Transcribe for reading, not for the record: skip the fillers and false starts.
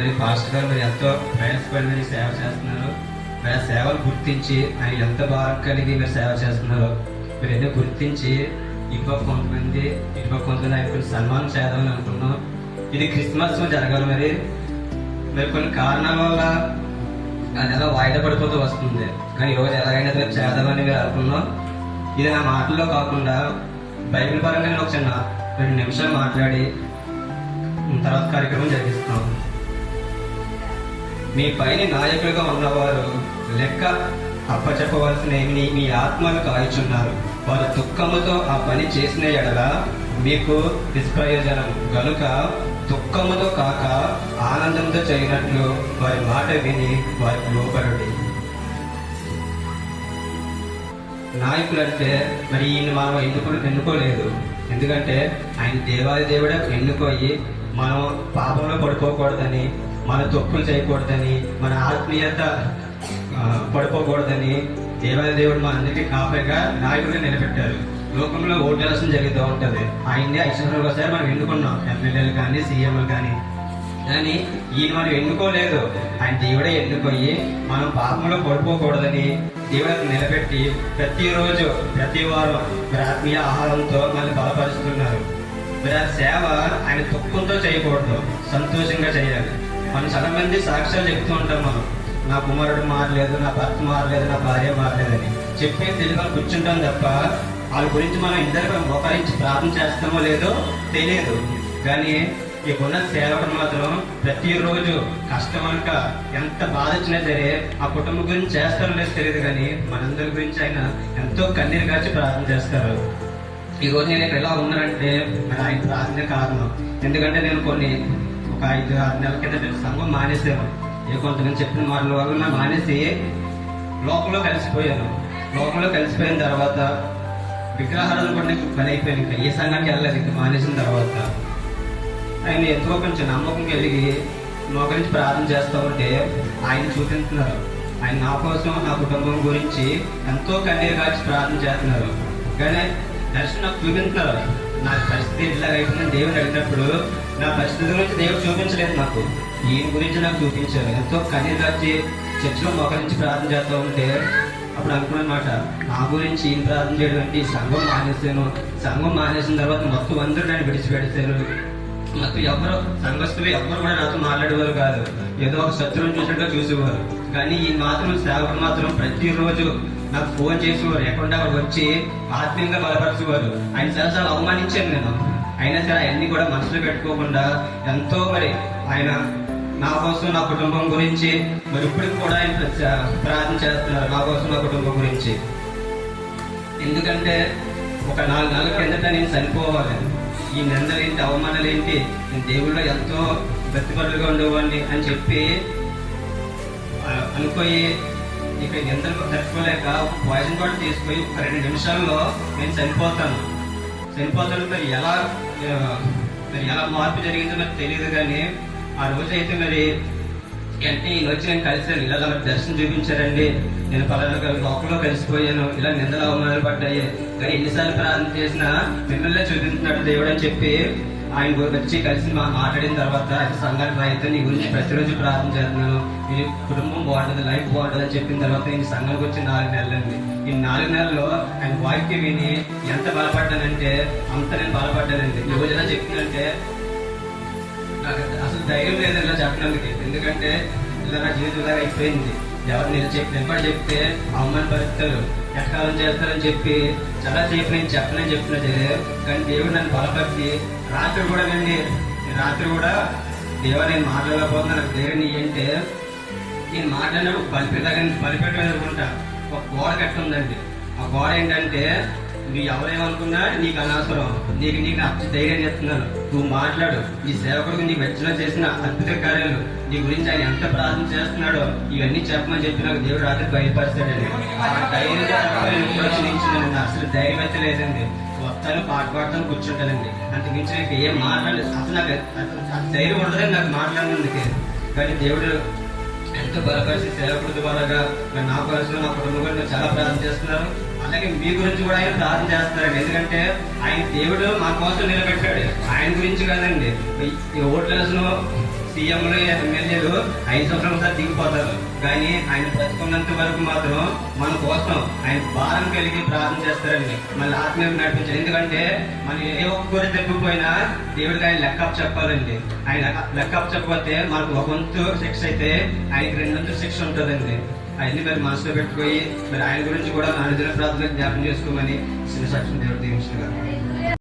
మరి పాస్టర్ గారు మీరు ఎంతో ప్రయాసపడి మీరు సేవ చేస్తున్నారు. మరి ఆ సేవలు గుర్తించి ఆయన ఎంత భారం కలిగి మీరు సేవ చేస్తున్నారో మీరు ఎన్నో గుర్తించి ఇంకొక కొంతమంది ఆయన కొన్ని సన్మానం చేద్దామని అనుకున్నాం. ఇది క్రిస్మస్ జరగాలి. మరి కొన్ని కారణాల వల్ల అది ఎలా వాయిదా పడిపోతూ వస్తుంది. కానీ ఈరోజు ఎలాగైనా చేద్దామని మీరు అనుకున్నాం. ఇది నా మాటల్లో కాకుండా బైబిల్ పరంగా నేను ఒక చిన్న 2 నిమిషాలు మాట్లాడి తర్వాత కార్యక్రమం జరిగిస్తున్నాం. మీ పైన నాయకులుగా ఉన్నవారు లెక్క అప్పచెప్పవలసిన మీ ఆత్మను కాయిచున్నారు. వారు దుఃఖముతో ఆ పని చేసిన ఎడల మీకు నిష్ప్రయోజనం గనుక దుఃఖముతో కాక ఆనందంతో చేయనట్లు వారి మాట విని వారికి లోపరుడి. నాయకులు అంటే మరి ఈయన మనం ఎన్నుకోలేదు. ఎందుకంటే ఆయన దేవాది దేవుడే ఎన్నుకోయి మనం పాపంలో పడిపోకూడదని, మన తప్పులు చేయకూడదని, మన ఆత్మీయత పడిపోకూడదని దేవాది దేవుడు మన అందరికీ కాపరిగా నాయకుడిగా నిలబెట్టారు. లోకంలో ఓటు ఎలక్షన్ జరుగుతూ ఉంటుంది. ఆయన్ని 5 సంవత్సరాలకు ఒకసారి మనం ఎన్నుకున్నాం, ఎమ్మెల్యేలు కానీ సీఎంలు కానీ. కానీ ఈయన మనం ఎన్నుకోలేదు. ఆయన దేవుడే ఎన్నుకోయి మనం పాపంలో పడిపోకూడదని దేవుడికి నిలబెట్టి ప్రతిరోజు ప్రతి వారం ఆత్మీయ ఆహారంతో మనల్ని బలపరుస్తున్నారు. మరి ఆ సేవ ఆయన దుఃఖంతో చేయకూడదు, సంతోషంగా చేయాలి. మనం చాలా మంది సాక్ష్యాలు చెప్తూ ఉంటాం. మనం నా కుమారుడు మారలేదు, నా భర్త మారలేదు, నా భార్య మారలేదని చెప్పి తెలుగు కూర్చుంటాం తప్ప వాళ్ళ గురించి మనం ఇద్దరు ఒకరించి ప్రార్థన చేస్తామో లేదో తెలియదు. కానీ ఇప్పుడున్న సేవకుడు మాత్రం ప్రతిరోజు కష్టమనక ఎంత బాధ వచ్చినా సరే ఆ కుటుంబం గురించి చేస్తారో లేదో తెలియదు. కానీ మనందరి గురించి ఆయన ఎంతో కన్నీరు కాచి ప్రార్థన చేస్తారు. ఈ రోజు నేను ఇక్కడ ఎలా ఉన్నానంటే మరి ఆయన ప్రార్థన కారణం. ఎందుకంటే నేను ఒక 5-6 నెలల కింద సంఘం మానేసాను. కొంతమంది చెప్పిన మాటల వల్ల నేను మానేసి లోకంలో కలిసిపోయాను. లోకంలో కలిసిపోయిన తర్వాత విగ్రహాలను కూడా నాకు పని అయిపోయాను. ఇంకా ఏ సంఘానికి వెళ్ళలేదు. ఇంకా మానేసిన తర్వాత ఆయన ఎంతో కొంచెం నమ్మకం కలిగి మోకరించి ప్రార్థన చేస్తూ ఉంటే ఆయన చూపిస్తున్నారు. ఆయన నా కోసం, నా కుటుంబం గురించి ఎంతో కన్నీరు కాచి ప్రార్థన చేస్తున్నారు. కానీ దర్శనం నాకు చూపించినారు. నా పరిస్థితి ఇట్లాగ అయిపోయిందని దేవుని అడిగినప్పుడు నా పరిస్థితి గురించి దేవుడు చూపించలేదు, నాకు ఈయన గురించి నాకు చూపించారు. ఎంతో కన్నీరు కాచి చర్చిలో మోకరించి ప్రార్థన చేస్తూ ఉంటే అప్పుడు అనుకున్నమాట, నా గురించి ఈయన ప్రార్థన చేయడం అంటే సంఘం మానేసాను. సంఘం మానేసిన తర్వాత మొత్తం అందరూ నన్ను విడిచిపెడతారు. మొత్తం ఎవరు సంఘస్థులు ఎవరు కూడా నాతో మాట్లాడేవారు కాదు. ఏదో ఒక శత్రువుని చూసినట్టుగా చూసేవారు. కానీ ఈ మాత్రం సేవకుడు మాత్రం ప్రతిరోజు నాకు ఫోన్ చేసేవారు. ఎక్కడ వచ్చి ఆత్మీయంగా బలపరిచేవారు. ఆయన చాలా అవమానించాను నేను. అయినా సరే అవన్నీ కూడా మనసులో పెట్టుకోకుండా ఎంతో ఆయన నా కోసం, నా కుటుంబం గురించి మరి ఇప్పటికి కూడా ఆయన ప్రార్థన చేస్తున్నారు నా కోసం, నా కుటుంబం గురించి. ఎందుకంటే ఒక 4 నెలల కిందట నేను చనిపోవాలి. ఈ నిందలు ఏంటి, అవమానాలు ఏంటి, నేను దేవుళ్ళో ఎంతో ప్రతిపరులుగా ఉండేవాడిని అని చెప్పి అనుకోయి ఇక నిందలు తట్టుకోలేక పాయిజన్ కూడా తీసుకుపోయి ఒక 2 నిమిషాల్లో నేను చనిపోతాను. మరి ఎలా మార్పు జరిగిందో నాకు తెలియదు. కానీ ఆ రోజు అయితే అంటే ఈయన వచ్చి నేను కలిసాను. ఇలా దర్శనం చూపించారండి, నేను పలానా లోకంలో కలిసిపోయాను, ఇలా నిందలు అవమానాలు పడ్డాయి. కానీ ఎన్నిసార్లు ప్రార్థన చేసినా మిమ్మల్ని చూపించినట్టు దేవుడు అని చెప్పి ఆయన వచ్చి కలిసి మాట్లాడిన తర్వాత సంఘానికి రైతు నీ గురించి ప్రతిరోజు ప్రార్థన చేస్తున్నాను, నీ కుటుంబం బాగుంటుంది, లైఫ్ బాగుంటుంది అని చెప్పిన తర్వాత నేను సంఘానికి వచ్చి 4 నెలలండి. ఈ 4 నెలల్లో ఆయన వాక్యం విని ఎంత బలపడ్డానంటే అంత నేను బలపడ్డానండి. ఈ రోజు ఎలా చెప్తుందంటే నాకు అసలు ధైర్యం లేదు ఇలా చెప్పడానికి. ఎందుకంటే ఇలా నా జీవితం ఇలా అయిపోయింది. ఎవరు నిలబడి చెప్తే అవమాన పరుస్తారు, ఎట్కాలం చేస్తారని చెప్పి చాలా సేపు నేను చెప్పినా సరే కానీ దేవుడు నన్ను బలపరిచి రాత్రి కూడా దేవుడు నేను మాట్లాడలేకపోతున్నా, నాకు ధైర్యం అంటే నేను మాట్లాడినప్పుడు బలిపెట్ట మీద అనుకుంటా ఒక గోడ కట్టుందండి. ఆ గోడ ఏంటంటే నువ్వు ఎవరేమనుకున్నా నీకు అనవసరం, నీకు అతి ధైర్యం చేస్తున్నాను, నువ్వు మాట్లాడు, నీ సేవకుడికి నీకు వచ్చిన చేసిన అద్భుత కార్యాలు, నీ గురించి ఆయన ఎంత ప్రార్థన చేస్తున్నాడో ఇవన్నీ చెప్పమని చెప్పి నాకు దేవుడు రాత్రి బయలుపరుస్తాడండి. ఆ ధైర్యం అసలు ధైర్యం అయితే లేదండి. వస్తాను, పాట పాడతాను, కూర్చుంటానండి. అంతకుమించి నాకు ఏం మాట్లాడలేదు. అసలు నాకు ధైర్యం ఉండదని నాకు మాట్లాడినందుకే. కానీ దేవుడు ఎంతో బలపరిచి సేవకుడి ద్వారాగా నా పరిస్థితులు, నా కుటుంబం గురించి చాలా ప్రార్థన చేస్తున్నారు. అలాగే మీ గురించి కూడా ఆయన ప్రార్థన చేస్తున్నారండి. ఎందుకంటే ఆయన దేవుడు మా కోసం నిలబెట్టాడు. ఆయన గురించి కాదండి. ఈ ఓట్లను సీఎంలు ఎమ్మెల్యేలు 5 సంవత్సరాల సార్ దిగిపోతారు. కానీ ఆయన బ్రతుకున్నంత వరకు మాత్రం మన కోసం ఆయన భారం కలిగి ప్రార్థన చేస్తారండి. మళ్ళీ ఆత్మీయ నడిపించారు. ఎందుకంటే మనం ఏ ఒక్కరి తప్పిపోయినా దేవుడికి ఆయన లెక్కప్ చెప్పాలండి. ఆయన లెక్కప్ చెప్పకపోతే మనకు ఒక వంతు శిక్ష అయితే ఆయనకి 2 వంతుల శిక్ష ఉంటుందండి. అవన్నీ మరి మనసులో పెట్టుకోయి మరి ఆయన గురించి కూడా నా నిజ ప్రార్థన జ్ఞాపకం చేసుకోమని చిన్న సాక్ష్యం దేవుడు దీవించిన